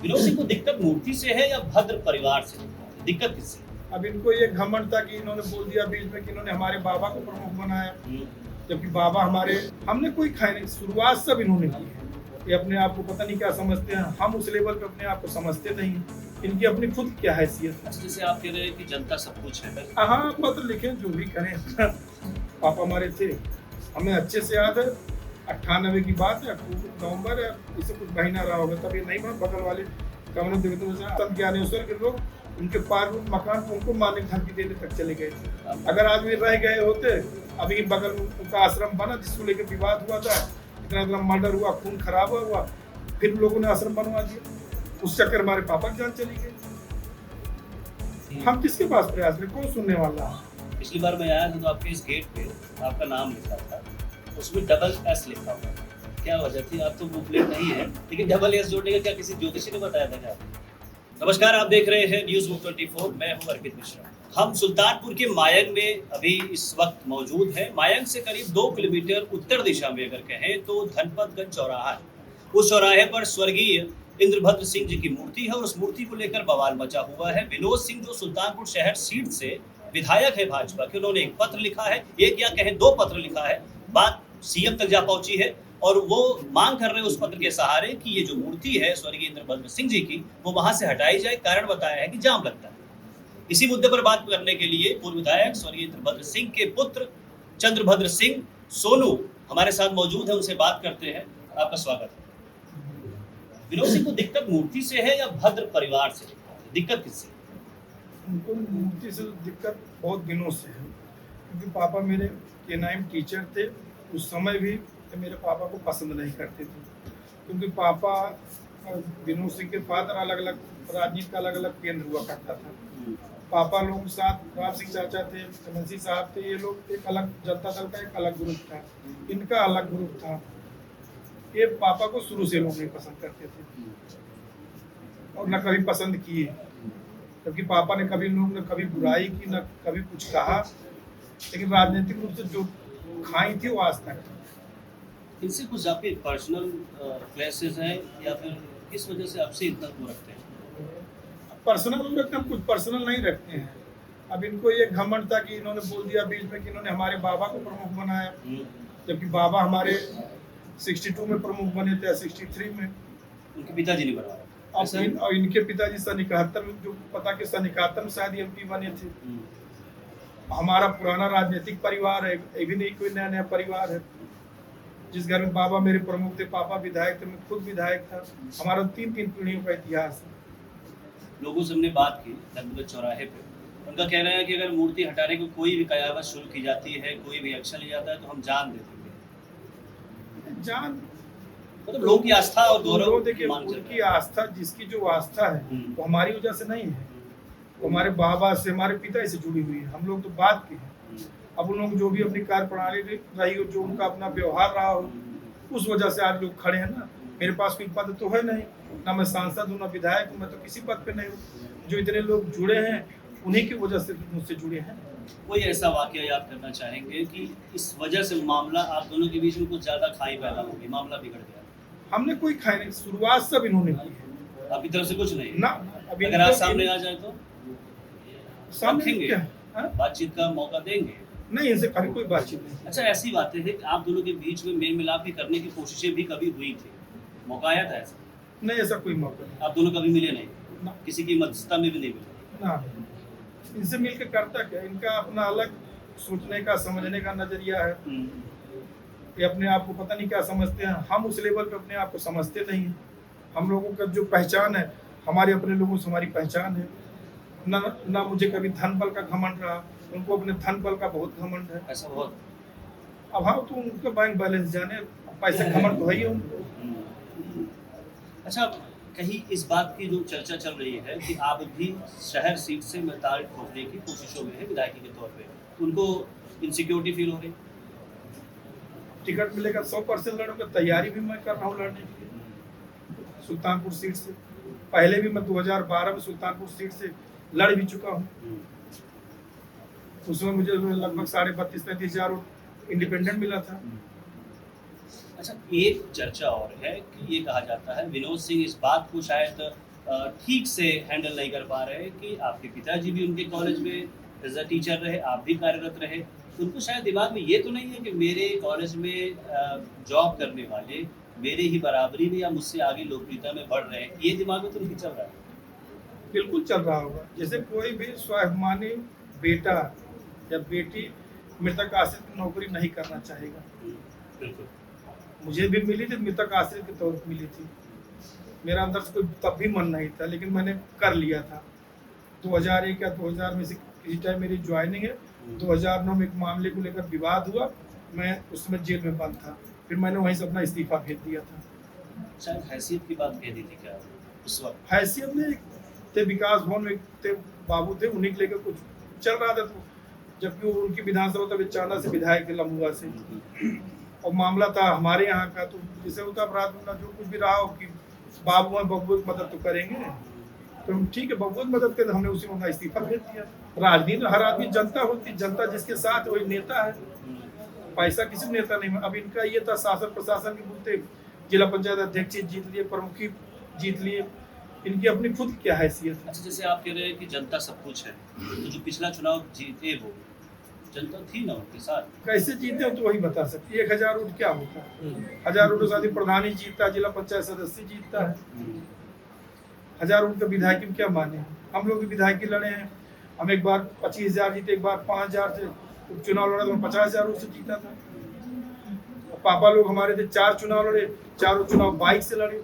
विनोद सिंह को दिक्कत मूर्ति से है या भद्र परिवार से? दिक्कत किससे? अब इनको ये घमंड था कि इन्होंने बोल दिया बीच में कि इन्होंने हमारे बाबा को प्रमुख बनाया, जबकि बाबा हमारे हमने कोई खाई नहीं, शुरुआत सब इन्होंने की है। ये अपने आप को पता नहीं क्या समझते हैं, हम उस लेवल पे अपने आप को समझते नहीं हैं। इनकी अपनी खुद क्या हैसियत है। अच्छा, जैसे आप कह रहे हैं कि जनता सब कुछ है, हाँ, पत्र लिखे जो भी करें। पापा हमारे थे, हमें अच्छे से याद है, 98 की बात है, नवंबर है, इससे कुछ महीना रहा होगा, तब ये नहीं बना। बगल वाले कमरे संत ज्ञानेश्वर के लोग उनके पार मकान उनको मालिक धमकी देने तक चले गए थे। अगर आदमी रह गए होते, अभी बगल में उनका आश्रम बना जिसको लेकर विवाद हुआ था, इतना मर्डर हुआ, खून खराब हुआ, फिर लोगों ने आश्रम बनवा दिया। उस चक्कर हमारे पापा की जान चली गई। हम किसके पास प्रयास करें, कौन सुनने वाला है। पिछली बार मैं आया था तो आपके इस गेट पे आपका नाम लिखा था, उसमें डबल S लिखा हुआ था। क्या वजह थी? आप तो बुकलेट नहीं है, लेकिन डबल S जोड़ने का क्या किसी ज्योतिषी ने बताया था क्या? नमस्कार, आप देख रहे हैं न्यूज़ बुक 24। मैं हूं अर्पित मिश्रा। हम सुल्तानपुर के मायंग में अभी इस वक्त मौजूद हैं। मायंग से करीब 2 किलोमीटर उत्तर दिशा में अगर कहें तो धनपतगंज चौराहा है। उस चौराहे पर स्वर्गीय इंद्रभद्र सिंह जी की मूर्ति है और उस मूर्ति को लेकर बवाल मचा हुआ है। विनोद सिंह जो सुल्तानपुर शहर सीट से विधायक है भाजपा के, उन्होंने एक पत्र लिखा है, एक या कहें 2 पत्र लिखा है। बात सीएम तक जा पहुंची है और वो मांग कर रहे हैं उस पत्र के सहारे कि ये जो मूर्ति है स्वर्गीय इंद्रभद्र सिंह जी की, वो वहां से हटाई जाए। कारण बताया है कि जाम लगता है। इसी मुद्दे पर बात करने के लिए पूर्व विधायक स्वर्गीय इंद्रभद्र सिंह के पुत्र चंद्रभद्र सिंह सोनू हमारे साथ मौजूद है, उनसे बात करते हैं। आपका स्वागत है। विनोद सिंह को दिक्कत मूर्ति से है या भद्र परिवार से? दिक्कत किससे? उनको मूर्ति से दिक्कत बहुत दिनों से है, क्योंकि पापा मेरे केनाइन टीचर थे। उस समय भी मेरे पापा को पसंद नहीं करते थे, क्योंकि पापा विनोद सिंह के फादर अलग अलग राजनीति का अलग अलग केंद्र हुआ करता था। पापा लोग साथ राम सिंह चाचा थे, कमलसी साहब थे, ये लोग एक अलग जनता दल का एक अलग ग्रुप था, इनका अलग ग्रुप था। ये पापा को शुरू से लोग नहीं पसंद करते थे और न कभी पसंद किए, क्योंकि पापा ने कभी लोग ने कभी बुराई की, न कभी कुछ कहा, लेकिन राजनीतिक रूप से जो खाई थी वो आज तक। इनसे कुछ आपके पर्सनल क्लैशेस हैं या फिर किस वजह से आपसे इतना दूर रखते हैं? पर्सनल रखते, हम कुछ पर्सनल नहीं रखते हैं। अब इनको ये घमंड था कि इन्होंने बोल दिया बीच में कि इन्होंने हमारे बाबा को प्रमुख बनाया, जबकि बाबा हमारे 62 में प्रमुख बने थे, 63 में उनके पिताजी ने बनवाया। और इनके पिताजी सन 71 में, जो पता कि सन 71 में शायद MP बने थे। हमारा पुराना राजनीतिक परिवार है, ये भी नहीं कोई नया नया परिवार है। जिस घर में बाबा मेरे प्रमुख थे, पापा विधायक थे, मैं खुद विधायक था, हमारा 3 पीढ़ियों का इतिहास है। लोगों से हमने बात की धनपतगंज चौराहे पे, उनका कहना है कि अगर मूर्ति हटाने की कोई भी कयावत शुरू की जाती है, कोई भी एक्शन लिया जाता है, तो हम जान दे देंगे। जान मतलब लोगों की आस्था और गौरव, देखिए उनकी आस्था, जिसकी जो आस्था है वो हमारी वजह से नहीं है, वो हमारे बाबा से, हमारे पिता से जुड़ी हुई है। हम लोग तो बात के हैं। अब उन लोग जो भी अपनी कार्य प्रणाली रही हो, जो उनका अपना व्यवहार रहा हो, उस वजह से आज लोग खड़े हैं ना। मेरे पास कोई पद तो है नहीं, ना मैं सांसद हूँ, ना विधायक हूँ, मैं तो किसी पद पे नहीं हूँ। जो इतने लोग जुड़े हैं उन्हीं की वजह से मुझसे जुड़े हैं। कोई ऐसा वाकया याद करना चाहेंगे कि इस वजह से मामला आप दोनों के बीच में कुछ ज्यादा खाई पैदा हो गई, मामला बिगड़ गया? हमने कोई खाई नहीं, शुरुआत सब इन्होंने की है। आपकी तरफ से कुछ नहीं ना। अभी अगर आप सामने आ जाए तो रखेंगे, बातचीत का मौका देंगे? नहीं, इनसे कभी कोई बातचीत नहीं। अच्छा, ऐसी बातें हैं कि आप दोनों के बीच में मेल मिलाप भी करने की कोशिशें भी कभी हुई थी, मौका आया था ऐसा? नहीं, ऐसा कोई मौका नहीं। आप दोनों कभी मिले नहीं ना। किसी की मध्यस्थता में भी नहीं मिले ना। इनसे मिलकर करता क्या, इनका अपना अलग सोचने का, समझने का नजरिया है। ये अपने आप को पता नहीं क्या समझते हैं, हम उस लेवल पे अपने आप को समझते नहीं हैं। हम लोगों का जो पहचान है, हमारे अपने लोगों से हमारी पहचान है। ना मुझे कभी धन बल का घमंड रहा, उनको अपने धन बल का बहुत घमंड है। ऐसा बहुत? अब हाँ, तो उनका बैंक बैलेंस जाने, पैसे घमंड तो है ही उनको। अच्छा, कहीं इस बात की जो चर्चा चल रही है कि आप भी शहर सीट से मैदान ठोकने की कोशिशों में है विधायक के तौर पे, उनको इनसिक्योरिटी फील हो रही? टिकट मिलेगा 100% लड़ूंगा, तैयारी भी मैं कर रहा हूँ लड़ने की सुल्तानपुर सीट से। पहले भी मैं 2012 में सुल्तानपुर सीट से लड़ भी चुका हूँ। उसमें मुझे लगभग 32,000-33,000 हजार इंडिपेंडेंट मिला था। अच्छा, एक चर्चा और है कि ये कहा जाता है विनोद सिंह इस बात को शायद ठीक से हैंडल नहीं कर पा रहे कि आपके पिताजी भी उनके कॉलेज में एज अ टीचर रहे, आप भी कार्यरत रहे, तो उनको शायद दिमाग में ये तो नहीं है कि मेरे कॉलेज में जॉब करने वाले मेरे ही बराबरी में या मुझसे आगे लोकप्रियता में बढ़ रहे हैं, ये दिमाग में तो नहीं चल रहा है। बिल्कुल चल रहा होगा। जैसे कोई भी स्वाभिमानी बेटा या बेटी मृतक आश्रित की नौकरी नहीं करना चाहेगा। बिल्कुल। मुझे भी मिली थी, मृतक आश्रित के तौर पर मिली थी। मेरा अंदर से कोई तब भी मन नहीं था, लेकिन मैंने कर लिया था। 2001 या 2000 में से किसी टाइम मेरी ज्वाइनिंग है। 2009 में एक मामले को लेकर विवाद हुआ, मैं उस समय जेल में बंद था, फिर मैंने वहीं से अपना इस्तीफा भेज दिया था। शायद हैसियत की बात कह दी थी क्या उस वक्त? हैसियत में थे, विकास भवन में थे, बाबू थे, उन्हीं को लेकर कुछ चल रहा था। तो जबकि वो उनकी विधानसभा तब चांदा से विधायक थे, लम्बुआ से, और मामला था हमारे यहाँ का। तो जैसे होता अपराध में जो कुछ भी रहा हो कि बाबू हैं, बबुआ की मदद तो करेंगे, तो हम ठीक है बबुआ की मदद करें, हमने उसी में अपना इस्तीफा भेज दिया। राजनीति में हर आदमी जनता होती है, जनता जिसके साथ वही नेता है, पैसा किसी नेता नहीं। अब इनका ये था, शासन प्रशासन के बोलते जिला पंचायत अध्यक्ष जीत लिए, प्रमुखी जीत लिए, इनकी अपनी खुद क्या हैसियत है। अच्छा, जैसे आप कह रहे हैं कि जनता सब कुछ है, तो जो पिछला चुनाव जीते वो जनता थी ना उनके साथ, कैसे जीते हो तो वही बता सकते। 1000 वोट क्या होता है? 1000 वोट साथ ही प्रधान ही जीतता है, जिला पंचायत सदस्य जीतता है। 1000 वोट का विधायक में क्या माने? हम लोग भी विधायक लड़े हैं, हम एक बार 25,000 जीते, एक बार 5,000 से चुनाव लड़ा तो 50,000 वोट से जीता था। पापा लोग हमारे थे, 4 चुनाव लड़े, चारों चुनाव बाइक से लड़े।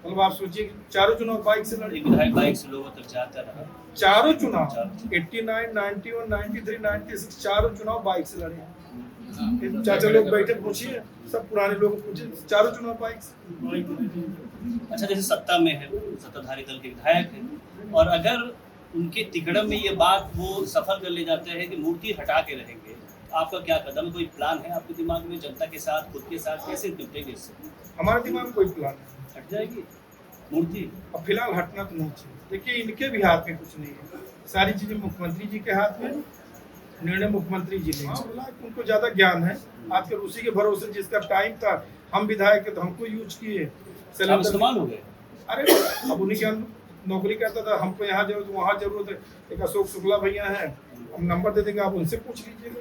मतलब आप सोचिए, चारों चुनाव बाइक से लड़े। विधायक बाइक से लोगों तक जाता रहा। चारों चुनाव 89, 91, 93, 96 चारों चुनाव बाइक से लड़े। चाचा लोग बैठे, पूछिए, सब पुराने लोग पूछिए, चारों चुनाव बाइक से। अच्छा, जैसे सत्ता में है, सत्ताधारी दल के विधायक हैं, और अगर उनके तिकड़म में ये बात वो सफल कर ले जाते हैं कि मूर्ति हटा के रहेंगे, आपका क्या कदम, कोई प्लान है आपके दिमाग में? जनता के साथ, खुद के साथ कैसे निपटेंगे इससे? हमारे दिमाग में कोई प्लान नहीं। हट जाएगी मूर्ति? अब फिलहाल हटना तो नहीं चाहिए। देखिए, इनके भी हाथ में कुछ नहीं है, सारी चीजें मुख्यमंत्री जी के हाथ में, निर्णय मुख्यमंत्री जी लेंगे। उनको ज्यादा ज्ञान है, आजकल उसी के भरोसे जिसका टाइम था, हम विधायक थे तो हमको यूज किए, इस्तेमाल हो गए। अरे अब उन्हीं के नौकरी करता था, हमको यहाँ जरूरत वहाँ जरूरत है। एक अशोक शुक्ला भैया हैं, हम नंबर दे देंगे, आप उनसे पूछ लीजिएगा।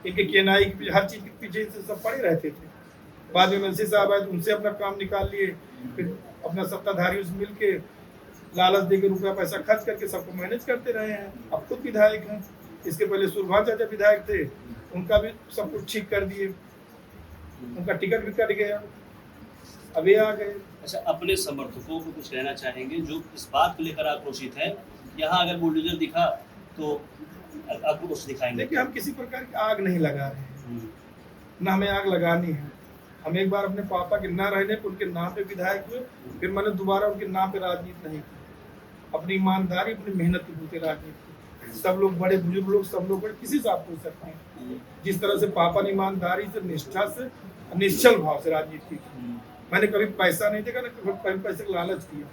एक केनाई हर चीज के पीछे से सब पड़े रहते थे। बाद में एमएलसी साहब आए तो उनसे अपना काम निकाल लिए, फिर अपना सत्ताधारियों से मिल के लालच देकर रुपया पैसा खर्च करके सबको मैनेज करते रहे हैं। अब खुद विधायक हैं, इसके पहले सुरभान चाचा विधायक थे, उनका भी सब कुछ ठीक कर दिए, उनका टिकट भी कट गया, अब ये आ गए। अच्छा, अपने समर्थकों को कुछ कहना चाहेंगे जो इस बात को लेकर आक्रोशित है, यहाँ अगर बुलडोजर दिखा तो आपको कुछ दिखाएंगे? देखिए, हम किसी प्रकार की आग नहीं लगा रहे हैं, ना हमें आग लगानी है। हम एक बार अपने पापा के ना रहने पर उनके नाम पे विधायक हुए, फिर मैंने दोबारा उनके नाम पे राजनीति नहीं की। अपनी ईमानदारी, अपनी मेहनत के बूते राजनीति की। सब लोग बड़े, बुजुर्ग लोग, सब लोग बड़े, किसी से आप पूछ सकते हैं जिस तरह से पापा ने ईमानदारी से, निष्ठा से, निश्चल भाव से राजनीति की। मैंने कभी पैसा नहीं देखा, ना कभी पैसे का लालच किया।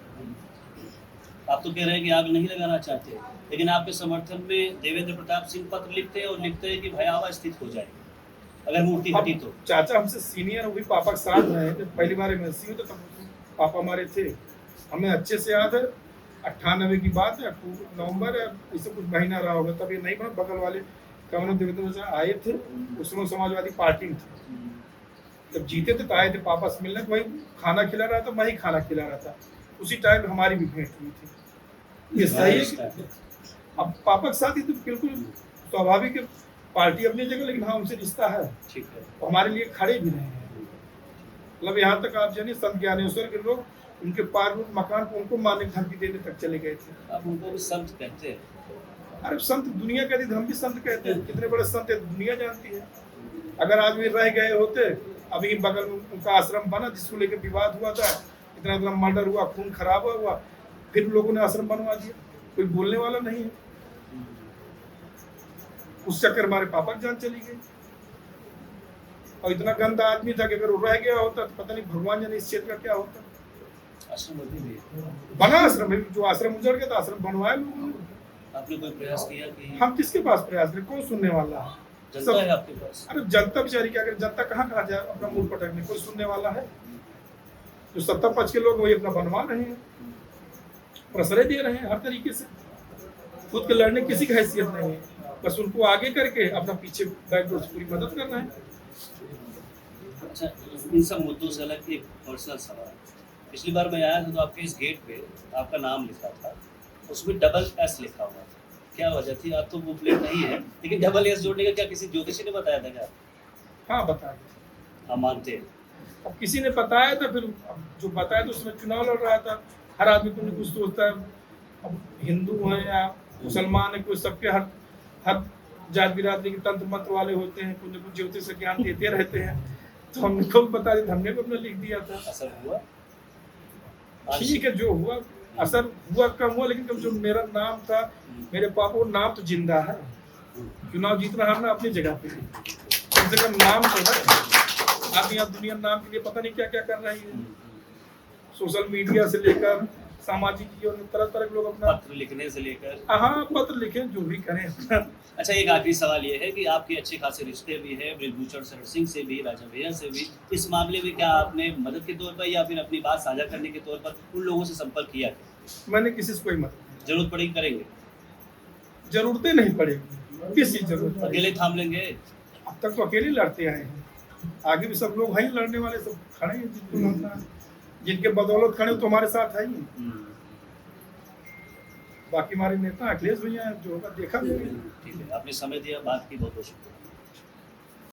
आप तो कह रहे हैं कि आग नहीं लगाना चाहते, लेकिन आपके समर्थन में देवेंद्र प्रताप सिंह पत्र लिखते हैं और लिखते हैं कि भयावह स्थिति हो जाएगी अगर मूर्ति हटी तो। चाचा हमसे सीनियर, वो भी पापा के साथ रहे थे, पहली बार एमएलसी हुए तब पापा हमारे थे, हमें अच्छे से याद है। 98 की बात है, अक्टूबर नवंबर इससे कुछ महीना रहा होगा, तब ये नहीं बना। बगल वाले कमल देवेंद्र आए थे, उस समय समाजवादी पार्टी में थे, जब जीते थे तो आए थे पापा से मिलने, वही खाना खिला रहा था, मैं ही खाना खिला रहा था। उसी टाइम हमारी भी भेंट हुई थी। ये सही है। अब पापा के साथ ही तो बिल्कुल स्वाभाविक है, पार्टी अपनी जगह, लेकिन हाँ उनसे रिश्ता है, ठीक है, तो हमारे लिए खड़े भी रहे हैं। मतलब यहाँ तक आप जानिए, संत ज्ञानेश्वर के लोग उनके पार्वत मकान को उनको मारने की धमकी देने तक चले गए थे। आप उनको भी संत कहते हैं? अरे संत दुनिया कहती थी, हम भी संत कहते हैं। कितने बड़े संत है दुनिया जानती है। अगर आज भी रह गए होते, अभी बगल में उनका आश्रम बना जिसको लेकर विवाद हुआ था, इतना इतना मर्डर हुआ, खून खराब हुआ, फिर लोगों ने आश्रम बनवा दिया, कोई बोलने वाला नहीं है। उस चक्कर हमारे पापा की जान चली गई। और इतना गंदा आदमी था कि अगर वो रह गया होता तो पता नहीं भगवान जाने इस क्षेत्र का क्या होता। आश्रम बना आश्रम, जो आश्रम उजड़ गया था आश्रम बनवाया लोगों ने। आपने कोई प्रयास किया कि? हम किसके पास प्रयास करें, कौन सुनने वाला है? जनता है आपके पास? अरे जनता बेचारी क्या करे, जनता कहाँ जाए अपना मुंह पटकने, कोई सुनने वाला है? जो सत्ता पक्ष के लोग वही अपना बनवा रहे हैं, प्रश्रय दे रहे हैं हर तरीके से। खुद के लड़ने किसी की हैसियत नहीं है, बस उनको आगे करके अपना पीछे बैकडोर से पूरी मदद करना है। अच्छा, इन सब मुद्दों से अलग एक पर्सनल सवाल। पिछली बार मैं आया था तो आपके इस गेट पे आपका नाम लिखा था, उसमें डबल एस लिखा हुआ था। क्या वजह थी? आप तो वो प्लेट नहीं है, लेकिन डबल एस जोड़ने का क्या किसी ज्योतिषी ने बताया था क्या? हाँ बता दें, आप मानते हैं? अब किसी ने बताया था, फिर अब जो बताया तो उसमें चुनाव लड़ रहा था। हर आदमी कुछ न कुछ सोचता है, अब हिंदू है या मुसलमान है, कोई सबके हर हर जात बिरादरी के तंत्र मंत्र वाले होते हैं, कुछ न कुछ ज्योतिष से ज्ञान देते रहते हैं। तो हमने को भी बता दिया, हमने भी अपना लिख दिया था। असर हुआ? ठीक है, जो हुआ असर हुआ कम हुआ, लेकिन कम जो मेरा नाम था, मेरे पापा वो नाम तो जिंदा है। चुनाव जीतना हारना अपनी जगह पे है, कम से कम नाम तो है। आदमी यहाँ दुनिया नाम के लिए पता नहीं क्या क्या कर रही है। सोशल मीडिया से लेकर सामाजिक जीवन में तरह तरह के लोग अपना पत्र लिखने से लेकर। हाँ पत्र लिखें, जो भी करें अपना। अच्छा, एक आखिरी सवाल ये है कि आपके अच्छे खासे रिश्ते भी हैं ब्रिजभूषण शरण सिंह से भी, राजा भैया से भी। इस मामले में क्या आपने मदद के तौर पर या फिर अपनी बात साझा करने के तौर पर उन लोगों से संपर्क किया? मैंने किसी से कोई मदद, जरूरत पड़ेगी करेंगे? जरूरतें नहीं पड़ेगी, किसी जरूरत पड़ेगी। अकेले थाम लेंगे? अब तक तो अकेले लड़ते आए हैं, आगे भी सब लोग हैं लड़ने वाले, सब खड़े हैं। जिनको लगता है, जिनके बदौलत खड़े तो हमारे साथ है ही। बाकी हमारे नेता अखिलेश भैया जो होगा देखा जाएगा। ठीक है, आपने समय दिया, बात की, बहुत बहुत शुक्रिया।